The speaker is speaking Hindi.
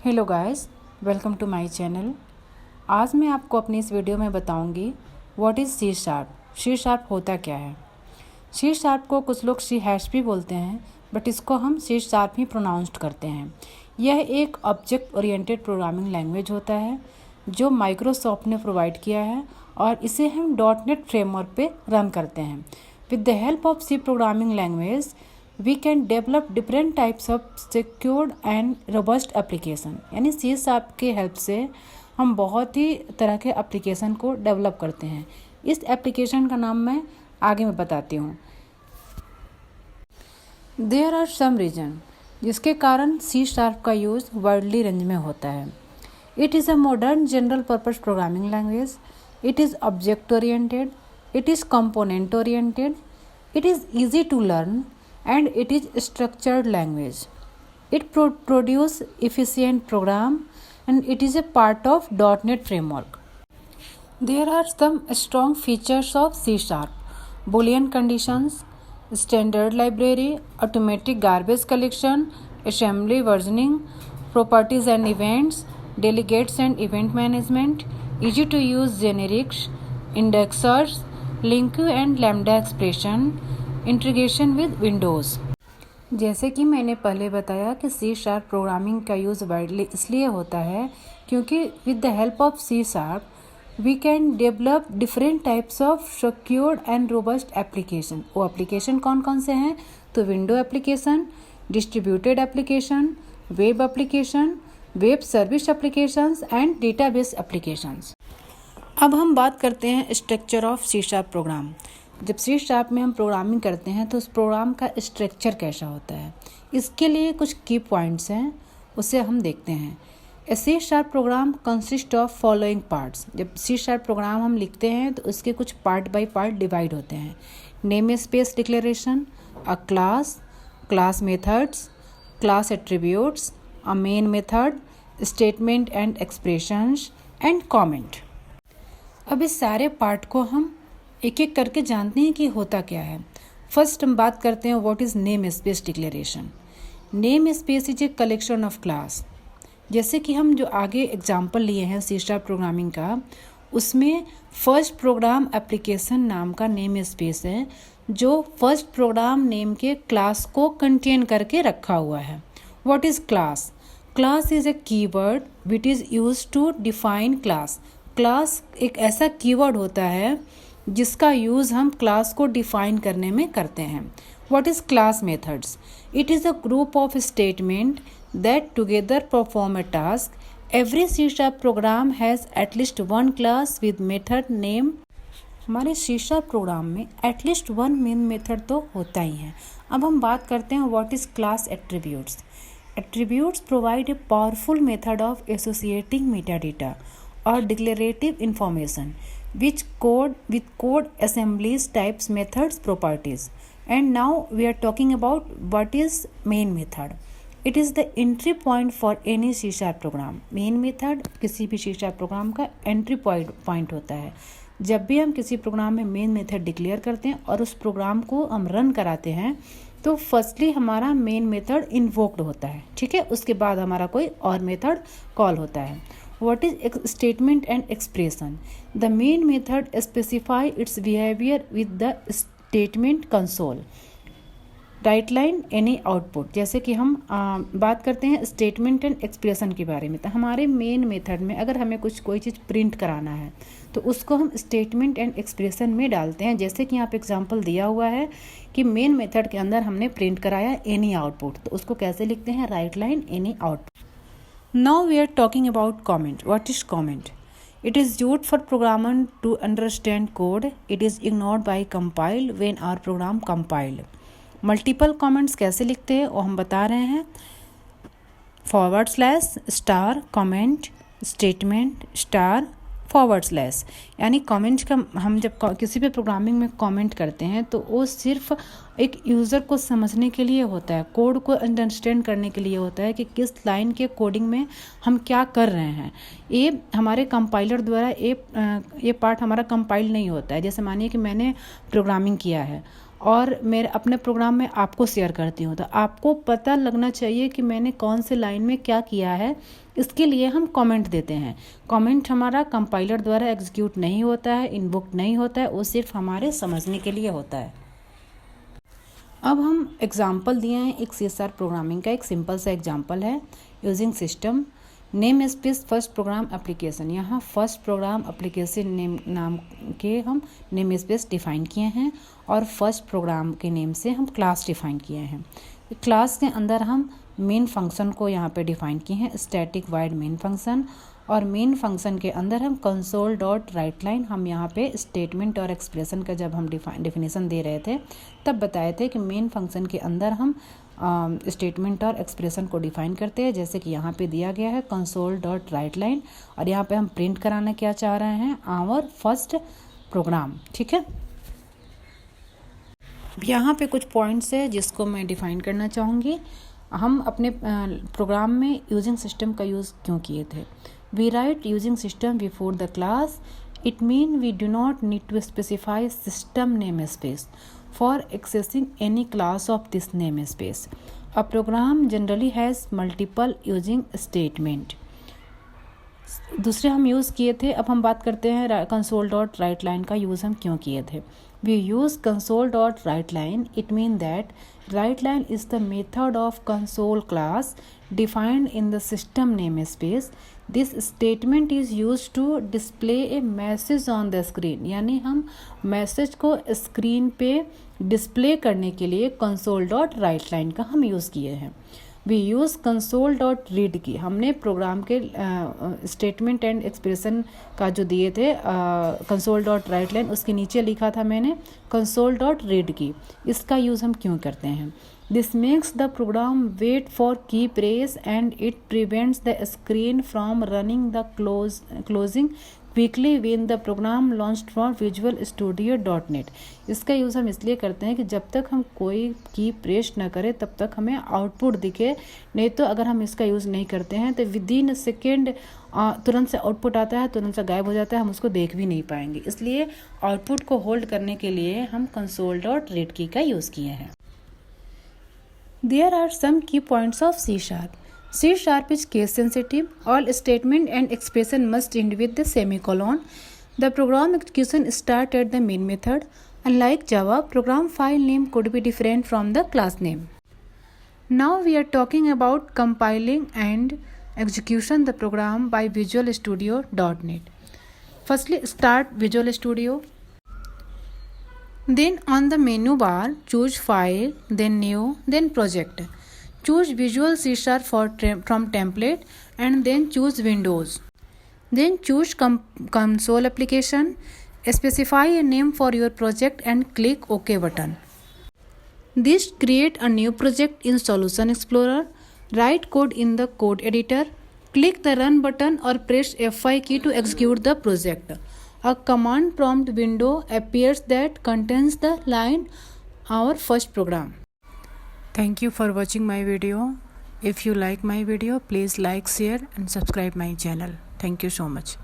Hello guys, welcome to my channel. आज मैं आपको अपनी इस वीडियो में बताऊंगी what is C sharp. C sharp होता क्या है। सी शार्प को कुछ लोग सी हैश भी बोलते हैं, बट इसको हम सी शार्प ही प्रोनाउंस्ड करते हैं। यह एक ऑब्जेक्ट ओरिएंटेड प्रोग्रामिंग लैंग्वेज होता है जो माइक्रोसॉफ्ट ने प्रोवाइड किया है और इसे हम .NET फ्रेमवर्क पे रन करते हैं। With the help of C programming language we can develop different types of secured and robust application. यानी सी शार्प के हेल्प से हम बहुत ही तरह के एप्लीकेशन को डेवलप करते हैं। इस एप्लीकेशन का नाम मैं आगे में बताती हूँ। देयर आर सम रीजन जिसके कारण सी शार्प का यूज़ वर्ल्डली रेंज में होता है। It is a modern general purpose programming language. It is object oriented. It is component oriented. It is easy to learn and it is structured language. It produce efficient program and it is a part of .NET framework. There are some strong features of C Sharp: Boolean conditions, standard library, automatic garbage collection, assembly versioning, properties and events, delegates and event management, easy to use generics, indexers, link and lambda expression, integration with Windows. जैसे कि मैंने पहले बताया कि सी शार्प प्रोग्रामिंग का यूज़ वाइडली इसलिए होता है क्योंकि with the help of C sharp we can develop different types of secured and robust application. वो एप्लीकेशन कौन कौन से हैं? तो window application, distributed application, web service applications and database applications. अब हम बात करते हैं structure of C sharp program. जब सी शार्प में हम प्रोग्रामिंग करते हैं तो उस प्रोग्राम का स्ट्रक्चर कैसा होता है, इसके लिए कुछ की पॉइंट्स हैं, उसे हम देखते हैं। A C sharp program consist of following parts. जब सी शार्प प्रोग्राम हम लिखते हैं तो उसके कुछ पार्ट बाय पार्ट डिवाइड होते हैं। Name space declaration, a class methods, class attributes, a main method, statement and expressions and comment. अब इस सारे पार्ट को हम एक एक करके जानते हैं कि होता क्या है। फर्स्ट हम बात करते हैं what is name space declaration. Name space is a collection of class. जैसे कि हम जो आगे एग्जांपल लिए हैं सी शार्प प्रोग्रामिंग का, उसमें फर्स्ट प्रोग्राम एप्लीकेशन नाम का नेम स्पेस है जो फर्स्ट प्रोग्राम नेम के क्लास को कंटेन करके रखा हुआ है। What is class? Class is a keyword which is use to define class. Class एक ऐसा कीवर्ड होता है जिसका यूज़ हम क्लास को डिफाइन करने में करते हैं। What is class methods? It is a group of statement that together perform a task. Every C sharp program has at least one class with method name. हमारे सी शार्प प्रोग्राम में एटलीस्ट वन मेन मेथड तो होता ही है। अब हम बात करते हैं what is class attributes. Attributes provide a powerful method of associating metadata or declarative information with code assemblies, types, methods, properties. And now we are talking about what is main method. It is the entry point for any C Sharp program. main method किसी भी C Sharp प्रोग्राम का entry point होता है। जब भी हम किसी प्रोग्राम में मेन मेथड डिक्लेयर करते हैं और उस प्रोग्राम को हम रन कराते हैं तो फर्स्टली हमारा मेन मेथड इन्वोक्ड होता है, ठीक है। उसके बाद हमारा कोई और मेथड कॉल होता है। What is statement and expression? The main method specify its behavior with the statement console. Right line any output. जैसे कि हम बात करते हैं स्टेटमेंट एंड एक्सप्रेशन के बारे में, तो हमारे मेन मेथड में अगर हमें कोई चीज़ प्रिंट कराना है तो उसको हम स्टेटमेंट एंड एक्सप्रेशन में डालते हैं। जैसे कि यहाँ पे एग्जांपल दिया हुआ है कि मेन मेथड के अंदर हमने प्रिंट कराया एनी आउटपुट, तो उसको कैसे लिखते हैं? Right line any output. Now we are talking about comment. What is comment? It is used for programmer to understand code. It is ignored by compile when our program compiled. Multiple comments कैसे लिखते हैं वो हम बता रहे हैं। /* comment statement * यानी कमेंट का हम जब किसी भी प्रोग्रामिंग में कमेंट करते हैं तो वो सिर्फ एक यूज़र को समझने के लिए होता है, कोड को अंडरस्टैंड करने के लिए होता है कि किस लाइन के कोडिंग में हम क्या कर रहे हैं। ये हमारे कंपाइलर द्वारा ये पार्ट हमारा कंपाइल नहीं होता है। जैसे मानिए कि मैंने प्रोग्रामिंग किया है और मेरे अपने प्रोग्राम में आपको शेयर करती हूँ, तो आपको पता लगना चाहिए कि मैंने कौन से लाइन में क्या किया है। इसके लिए हम कमेंट देते हैं। कमेंट हमारा कंपाइलर द्वारा एग्जीक्यूट नहीं होता है, इनवोक नहीं होता है, वो सिर्फ हमारे समझने के लिए होता है। अब हम एग्जाम्पल दिए हैं एक C# प्रोग्रामिंग का। एक सिंपल सा एग्जाम्पल है, using system name space first programme application. यहाँ फर्स्ट प्रोग्राम एप्लीकेशन नेम नाम के हम नेम स्पेस डिफाइन किए हैं और फर्स्ट प्रोग्राम के नेम से हम क्लास डिफाइन किए हैं। क्लास के अंदर हम मेन फंक्शन को यहाँ पे डिफाइन किए हैं, स्टैटिक वाइड मेन फंक्शन। और मेन फंक्शन के अंदर हम कंसोल डॉट राइट लाइन, हम यहाँ पे स्टेटमेंट और एक्सप्रेशन का जब हम डिफिनेशन दे रहे थे तब बताए थे कि मेन फंक्शन के अंदर हम स्टेटमेंट और एक्सप्रेशन को डिफाइन करते हैं, जैसे कि यहाँ पे दिया गया है कंसोल डॉट राइट लाइन, और यहाँ पे हम प्रिंट कराना क्या चाह रहे हैं, आवर फर्स्ट प्रोग्राम। ठीक है, यहाँ पे कुछ पॉइंट्स है जिसको मैं डिफाइन करना चाहूँगी। हम अपने प्रोग्राम में यूजिंग सिस्टम का यूज़ क्यों किए थे। We write using system before the class, it mean we do not need to specify system name space for accessing any class of this namespace. A program generally has multiple using statement. दूसरे हम यूज़ किए थे। अब हम बात करते हैं कंसोल डॉट राइट लाइन का यूज़ हम क्यों किए थे। We use console dot write line, it mean that write line is the method of console class defined in the system namespace. This statement is used to display a message on the screen. यानी हम मैसेज को स्क्रीन पे डिस्प्ले करने के लिए कंसोल डॉट राइट लाइन का हम यूज़ किए हैं। We use console dot read key, हमने प्रोग्राम के स्टेटमेंट एंड एक्सप्रेशन का जो दिए थे कंसोल डॉट राइट लाइन, उसके नीचे लिखा था मैंने कंसोल डॉट रीड की। इसका यूज़ हम क्यों करते हैं। This makes the program wait for key press and it prevents the screen from running the closing quickly when the program launched from Visual Studio.net. इसका यूज़ हम इसलिए करते हैं कि जब तक हम कोई की प्रेस न करें तब तक हमें आउटपुट दिखे, नहीं तो अगर हम इसका यूज़ नहीं करते हैं तो विदिन सेकेंड तुरंत से आउटपुट आता है, तुरंत से गायब हो जाता है, हम उसको देख भी नहीं पाएंगे। इसलिए आउटपुट को होल्ड करने के लिए हम कंसोल डॉट रीड की का यूज़ किए हैं। There are some key points of C#. C# is case sensitive. All statement and expression must end with the semicolon. The program execution start at the main method. Unlike Java, program file name could be different from the class name. Now we are talking about compiling and execution the program by Visual Studio.net. Firstly, start Visual Studio. Then on the menu bar, choose File, then New, then Project. Choose Visual C# from template and then choose Windows. Then choose Console Application. Specify a name for your project and click OK button. This create a new project in Solution Explorer. Write code in the code editor. Click the Run button or press F5 key to execute the project. A command prompt window appears that contains the line our first program. Thank you for watching my video. If you like my video, please like, share and subscribe my channel. Thank you so much.